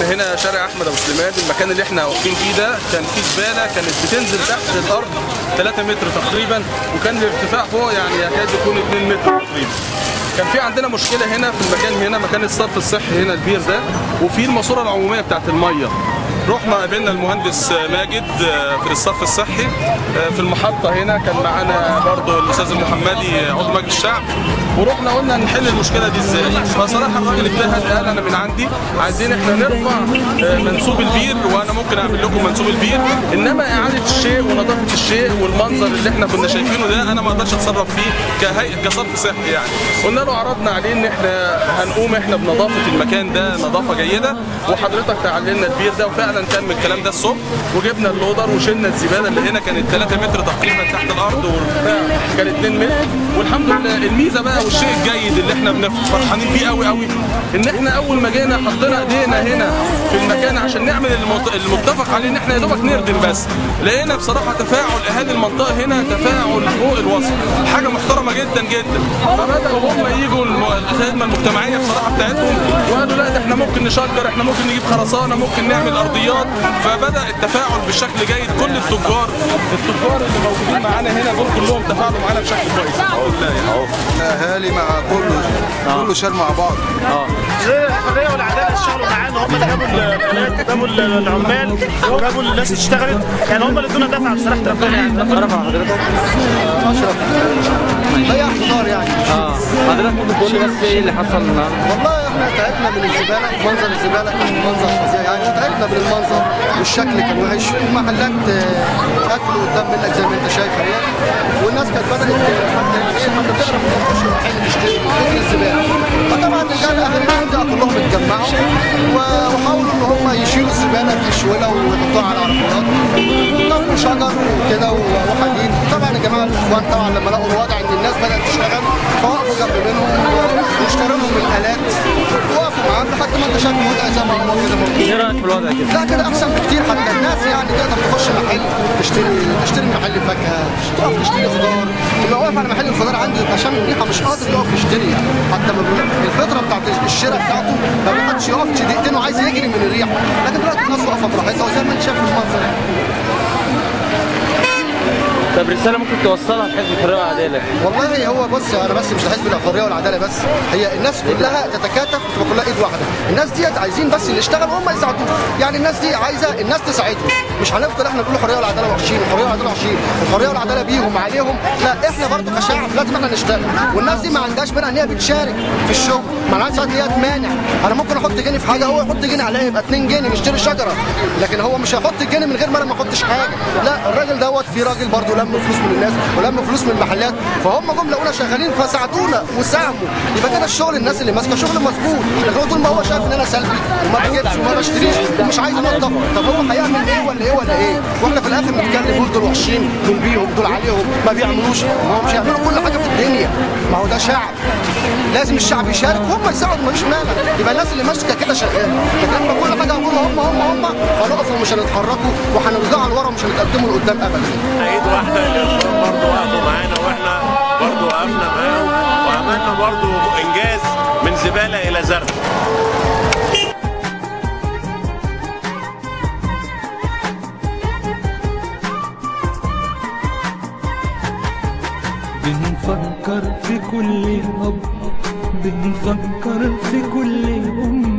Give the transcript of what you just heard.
احنا هنا شارع احمد ابو سليمان. المكان اللي احنا واقفين فيه ده كان فيه زباله كانت بتنزل تحت الارض 3 متر تقريبا، وكان الارتفاع فوق يعني يكاد يكون 2 متر تقريبا. كان في عندنا مشكله هنا في المكان، هنا مكان الصرف الصحي هنا البير ده، وفي الماسوره العموميه بتاعت الميه. رحنا قابلنا المهندس ماجد في الصرف الصحي في المحطه هنا، كان معانا برضه الاستاذ المحمدي عضو مجلس الشعب، ورحنا قلنا نحل المشكله دي ازاي. فصراحه الراجل اجتهد، قال انا من عندي عايزين احنا نرفع منسوب البير، وانا ممكن اعمل لكم منسوب البير، انما اعاده الشيء ونظافه الشيء والمنظر اللي احنا كنا شايفينه ده انا ما اقدرش اتصرف فيه كهيئه كصرف صحي يعني. قلنا له عرضنا عليه ان احنا هنقوم احنا بنظافه المكان ده نظافه جيده، وحضرتك تعال لنا البير ده. وفعلا تم الكلام ده الصبح، وجبنا اللودر وشلنا الزباله اللي هنا كانت 3 متر تقريبا تحت الارض، والارتفاع كان 2 متر. والحمد لله الميزه بقى والشيء الجيد اللي احنا فرحانين بيه قوي قوي، ان احنا اول ما جينا حطينا ايدينا هنا في المكان عشان نعمل المتفق عليه ان احنا يا دوبك نردم بس. لقينا بصراحه تفاعل اهالي المنطقه هنا، تفاعل فوق الوصف، حاجه محترمه جدا جدا. فبداوا هم يجوا الخدمه المجتمعيه بصراحه بتاعتهم، وقالوا لا ده احنا ممكن نشجر، احنا ممكن نجيب خرسانه، ممكن نعمل ارضيات. فبدا التفاعل بشكل جيد. كل التجار اللي موجودين معانا هنا دول كلهم تفاعلوا معانا بشكل كويس الحمد لله يعني. الاهالي مع كله شال مع بعض. الحريه والعداله اشتغلوا معانا، هم اللي جابوا الالات وجابوا العمال وجابوا الناس اللي اشتغلت، يعني هم اللي ادونا دفعه بصراحه ربنا يعني. رفع حضرتك؟ اشرف بياع خضار يعني. حضرتك ممكن تقول لي بس ايه اللي حصل النهارده؟ والله احنا تعبنا من الزباله، منظر الزباله كان منظر فظيع يعني، تعبنا من المنظر والشكل كان وحش، والمحلات اكل قدام منك زي ما انت شايف اهي، والناس كانت بدات حتى تعرف تخش المحل تشتري من كتر الزباله. فطبعا رجال اهل المنطقه كلهم اتجمعوا وحاولوا ان هم يشيلوا الزباله في شوله ويحطوها على العربيات، ضربوا شجر وكده وحديد. طبعا يا جماعه الاخوان طبعا لما لقوا الوضع ان الناس بدات تشتغل فوقفوا جنب منهم واشتروا لهم الالات ووقفوا معاهم لحد ما انت شايف الوضع زي ما هو كده موجود. ايه رايك في الوضع كده؟ لا كده احسن بكتير، حتى الناس يعني تقدر تخش محل تشتري محل فاكهه، تقف تشتري خضار، يبقى واقف على محل الخضار عندي عشان الريحه مش قادر يقف يشتري يعني. حتى الفتره بتاعت الشراء بتاعته ما بيحدش يقف دقيقتين وعايز يجري من الريحه، لكن دلوقتي الناس واقفه براحتها وزي ما انت شايف المنظر. طب رساله ممكن توصلها لحزب الحريه والعداله؟ والله هو بص، انا بس مش لحزب الحريه والعداله بس، هي الناس كلها تتكاتف وتبقى كلها ايد واحده. الناس ديت عايزين بس اللي يشتغل وهم يساعدوهم، يعني الناس دي عايزه الناس تساعدهم، مش هنفضل احنا نقول الحريه والعداله وحشين، الحريه والعداله وحشين، الحريه والعداله بيهم عليهم، لا احنا برضه كشعب لازم احنا نشتغل. والناس دي ما عندهاش مانع ان هي بتشارك في الشغل، ما عندهاش ان هي تمانع. انا ممكن احط جنيه في حاجه، هو يحط جنيه عليا يبقى 2 جنيه نشتري شجره، لكن هو مش هيحط جنيه من غير ما انا ما احطش حاجه. لا الراجل دوت في راجل برضه لم فلوس من الناس ولم فلوس من المحلات، فهم جم لقونا شغالين فساعدونا وساهموا، يبقى كده الشغل الناس اللي ماسكه شغل مظبوط. لكن هو طول ما هو شايف ان انا سلبي وما بجيبش وما بشتريش ومش عايز انضف، طب هو هيعمل ايه ولا ايه ولا ايه؟ واحنا في الاخر نتكلم نقول دول وحشين، دول بيهم، دول عليهم، ما بيعملوش، ما هم مش هيعملوا كل حاجه في الدنيا، ما هو ده شعب، لازم الشعب يشارك وهم يساعدوا مفيش مانع، يبقى الناس اللي ماسكه كده شغاله. لكن احنا كل حاجه هنقول هم هنقف ومش هنتحركوا وهنرجعوا لورا ومش هنتقدموا لقدام ابدا. ايد واحده الاخوان برضه وقفوا معانا واحنا برضه وقفنا معاهم وعملنا برضه انجاز من زباله الى زرع. بنفكر في كل أب، بنفكر في كل أم،